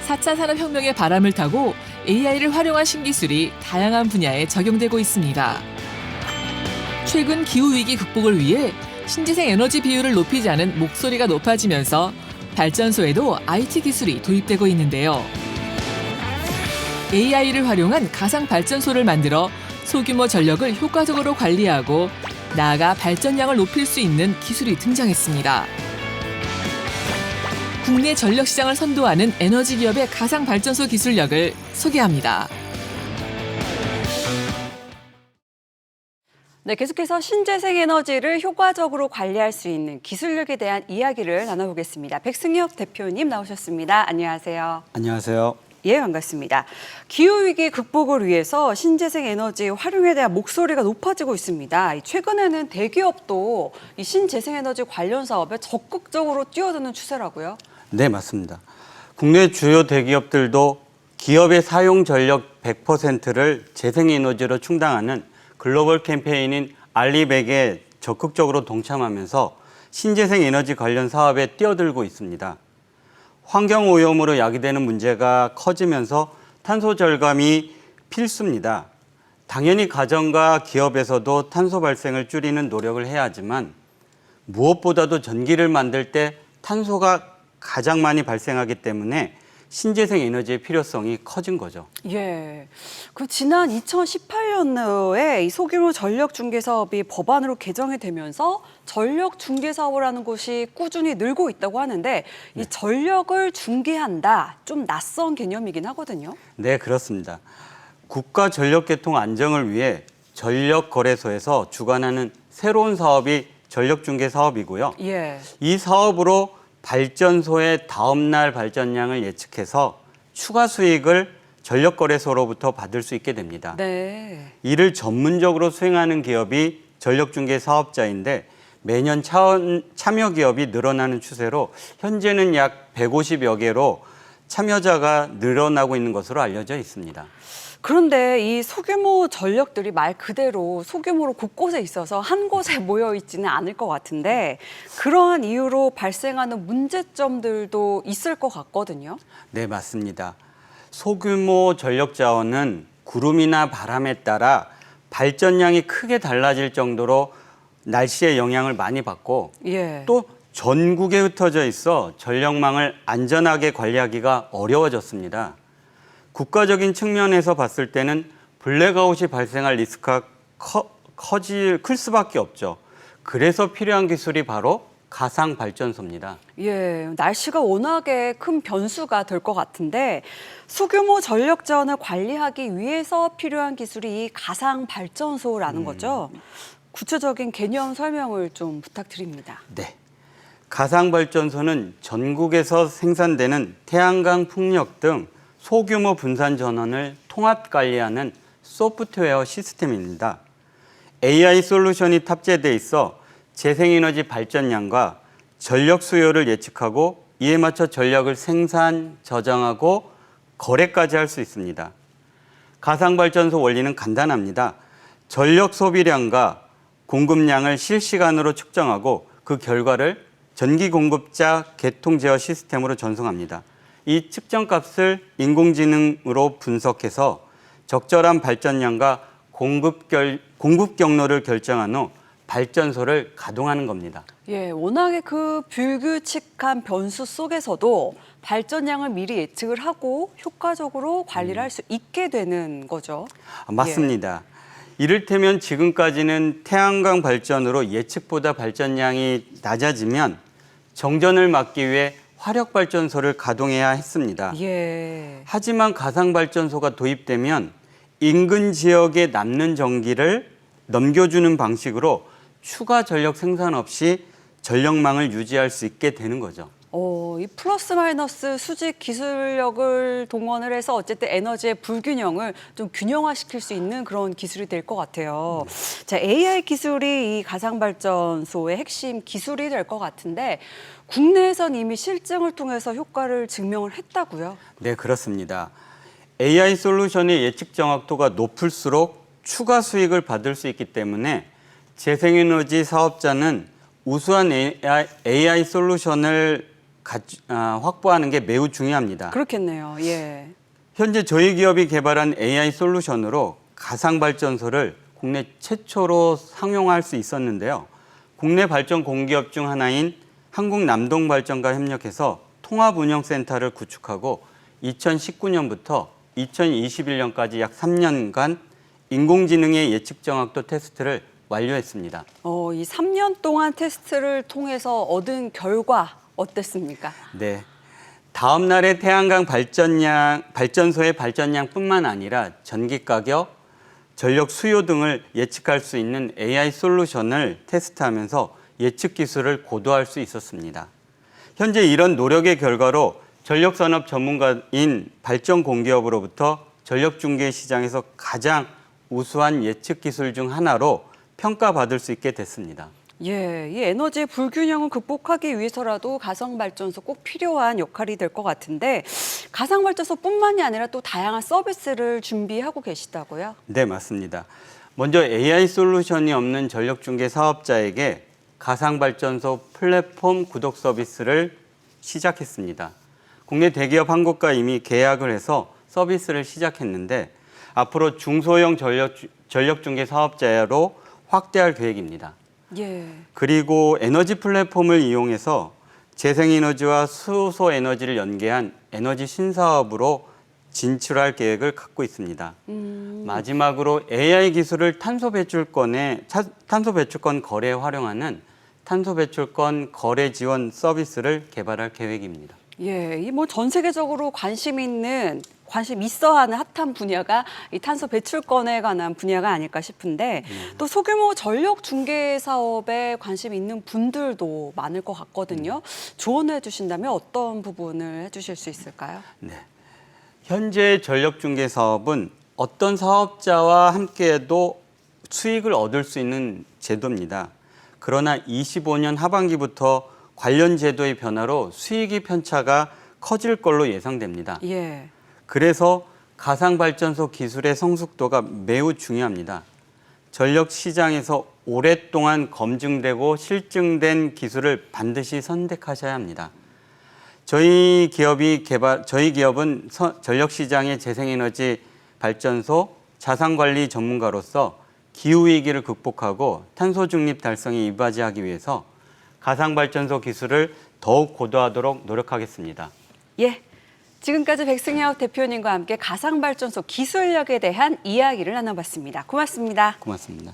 4차 산업혁명의 바람을 타고 AI를 활용한 신기술이 다양한 분야에 적용되고 있습니다. 최근 기후위기 극복을 위해 신재생 에너지 비율을 높이자는 목소리가 높아지면서 발전소에도 IT 기술이 도입되고 있는데요. AI를 활용한 가상 발전소를 만들어 소규모 전력을 효과적으로 관리하고 나아가 발전량을 높일 수 있는 기술이 등장했습니다. 국내 전력 시장을 선도하는 에너지 기업의 가상 발전소 기술력을 소개합니다. 네, 계속해서 신재생 에너지를 효과적으로 관리할 수 있는 기술력에 대한 이야기를 나눠보겠습니다. 백승엽 대표님 나오셨습니다. 안녕하세요. 안녕하세요. 예, 반갑습니다. 기후위기 극복을 위해서 신재생 에너지 활용에 대한 목소리가 높아지고 있습니다. 최근에는 대기업도 이 신재생 에너지 관련 사업에 적극적으로 뛰어드는 추세라고요? 네, 맞습니다. 국내 주요 대기업들도 기업의 사용 전력 100%를 재생에너지로 충당하는 글로벌 캠페인인 알리백에 적극적으로 동참하면서 신재생 에너지 관련 사업에 뛰어들고 있습니다. 환경오염으로 야기되는 문제가 커지면서 탄소 절감이 필수입니다. 당연히 가정과 기업에서도 탄소 발생을 줄이는 노력을 해야 하지만 무엇보다도 전기를 만들 때 탄소가 가장 많이 발생하기 때문에 신재생 에너지의 필요성이 커진 거죠. 예. 그 지난 2018년도에 이 소규모 전력 중개 사업이 법안으로 개정이 되면서 전력 중개 사업을 하는 곳이 꾸준히 늘고 있다고 하는데 이 전력을 중개한다. 좀 낯선 개념이긴 하거든요. 네, 그렇습니다. 국가 전력계통 안정을 위해 전력거래소에서 주관하는 새로운 사업이 전력중개 사업이고요. 예. 이 사업으로 발전소의 다음날 발전량을 예측해서 추가 수익을 전력거래소로부터 받을 수 있게 됩니다. 네. 이를 전문적으로 수행하는 기업이 전력중개 사업자인데 매년 참여 기업이 늘어나는 추세로 현재는 약 150여 개로 참여자가 늘어나고 있는 것으로 알려져 있습니다. 그런데 이 소규모 전력들이 말 그대로 소규모로 곳곳에 있어서 한 곳에 모여 있지는 않을 것 같은데 그러한 이유로 발생하는 문제점들도 있을 것 같거든요. 네, 맞습니다. 소규모 전력 자원은 구름이나 바람에 따라 발전량이 크게 달라질 정도로 날씨의 영향을 많이 받고 예. 또 전국에 흩어져 있어 전력망을 안전하게 관리하기가 어려워졌습니다. 국가적인 측면에서 봤을 때는 블랙아웃이 발생할 리스크가 클 수밖에 없죠. 그래서 필요한 기술이 바로 가상 발전소입니다. 예, 날씨가 워낙에 큰 변수가 될 것 같은데 소규모 전력 자원을 관리하기 위해서 필요한 기술이 이 가상 발전소라는 거죠. 구체적인 개념 설명을 좀 부탁드립니다. 네. 가상 발전소는 전국에서 생산되는 태양광 풍력 등 소규모 분산 전원을 통합 관리하는 소프트웨어 시스템입니다. AI 솔루션이 탑재돼 있어 재생에너지 발전량과 전력 수요를 예측하고 이에 맞춰 전력을 생산, 저장하고 거래까지 할 수 있습니다. 가상발전소 원리는 간단합니다. 전력 소비량과 공급량을 실시간으로 측정하고 그 결과를 전기공급자 개통 제어 시스템으로 전송합니다. 이 측정값을 인공지능으로 분석해서 적절한 발전량과 공급 경로를 결정한 후 발전소를 가동하는 겁니다. 예, 워낙에 그 불규칙한 변수 속에서도 발전량을 미리 예측을 하고 효과적으로 관리를 할 수 있게 되는 거죠. 맞습니다. 이를테면 지금까지는 태양광 발전으로 예측보다 발전량이 낮아지면 정전을 막기 위해 화력발전소를 가동해야 했습니다. 예. 하지만 가상발전소가 도입되면 인근 지역에 남는 전기를 넘겨주는 방식으로 추가 전력 생산 없이 전력망을 유지할 수 있게 되는 거죠. 이 플러스 마이너스 수직 기술력을 동원을 해서 어쨌든 에너지의 불균형을 좀 균형화시킬 수 있는 그런 기술이 될 것 같아요. 자, AI 기술이 이 가상발전소의 핵심 기술이 될 것 같은데 국내에선 이미 실증을 통해서 효과를 증명을 했다고요? 네, 그렇습니다. AI 솔루션의 예측 정확도가 높을수록 추가 수익을 받을 수 있기 때문에 재생에너지 사업자는 우수한 AI 솔루션을 확보하는 게 매우 중요합니다. 그렇겠네요. 예. 현재 저희 기업이 개발한 AI 솔루션으로 가상발전소를 국내 최초로 상용화할 수 있었는데요. 국내 발전 공기업 중 하나인 한국남동발전과 협력해서 통합운영센터를 구축하고 2019년부터 2021년까지 약 3년간 인공지능의 예측 정확도 테스트를 완료했습니다. 이 3년 동안 테스트를 통해서 얻은 결과 어땠습니까? 네. 다음 날의 태양광 발전소의 발전량뿐만 아니라 전기 가격, 전력 수요 등을 예측할 수 있는 AI 솔루션을 테스트하면서 예측 기술을 고도화할 수 있었습니다. 현재 이런 노력의 결과로 전력산업 전문가인 발전 공기업으로부터 전력 중개 시장에서 가장 우수한 예측 기술 중 하나로 평가받을 수 있게 됐습니다. 예, 이 에너지 불균형을 극복하기 위해서라도 가상발전소 꼭 필요한 역할이 될 것 같은데 가상발전소뿐만이 아니라 또 다양한 서비스를 준비하고 계시다고요? 네, 맞습니다. 먼저 AI 솔루션이 없는 전력중개 사업자에게 가상발전소 플랫폼 구독 서비스를 시작했습니다. 국내 대기업 한 곳과 이미 계약을 해서 서비스를 시작했는데 앞으로 중소형 전력중개 사업자로 확대할 계획입니다. 예. 그리고 에너지 플랫폼을 이용해서 재생에너지와 수소 에너지를 연계한 에너지 신사업으로 진출할 계획을 갖고 있습니다. 마지막으로 AI 기술을 탄소 배출권 거래에 활용하는 탄소 배출권 거래 지원 서비스를 개발할 계획입니다. 예, 이 뭐 전 세계적으로 관심 있어 하는 핫한 분야가 이 탄소 배출권에 관한 분야가 아닐까 싶은데 또 소규모 전력 중개 사업에 관심 있는 분들도 많을 것 같거든요. 조언해 주신다면 어떤 부분을 해주실 수 있을까요? 네. 현재 전력 중개 사업은 어떤 사업자와 함께해도 수익을 얻을 수 있는 제도입니다. 그러나 25년 하반기부터 관련 제도의 변화로 수익의 편차가 커질 걸로 예상됩니다. 예. 그래서 가상발전소 기술의 성숙도가 매우 중요합니다. 전력 시장에서 오랫동안 검증되고 실증된 기술을 반드시 선택하셔야 합니다. 저희 기업은 전력 시장의 재생에너지 발전소 자산관리 전문가로서 기후위기를 극복하고 탄소 중립 달성에 이바지하기 위해서 가상발전소 기술을 더욱 고도화하도록 노력하겠습니다. 예. 지금까지 백승혁 대표님과 함께 가상발전소 기술력에 대한 이야기를 나눠봤습니다. 고맙습니다. 고맙습니다.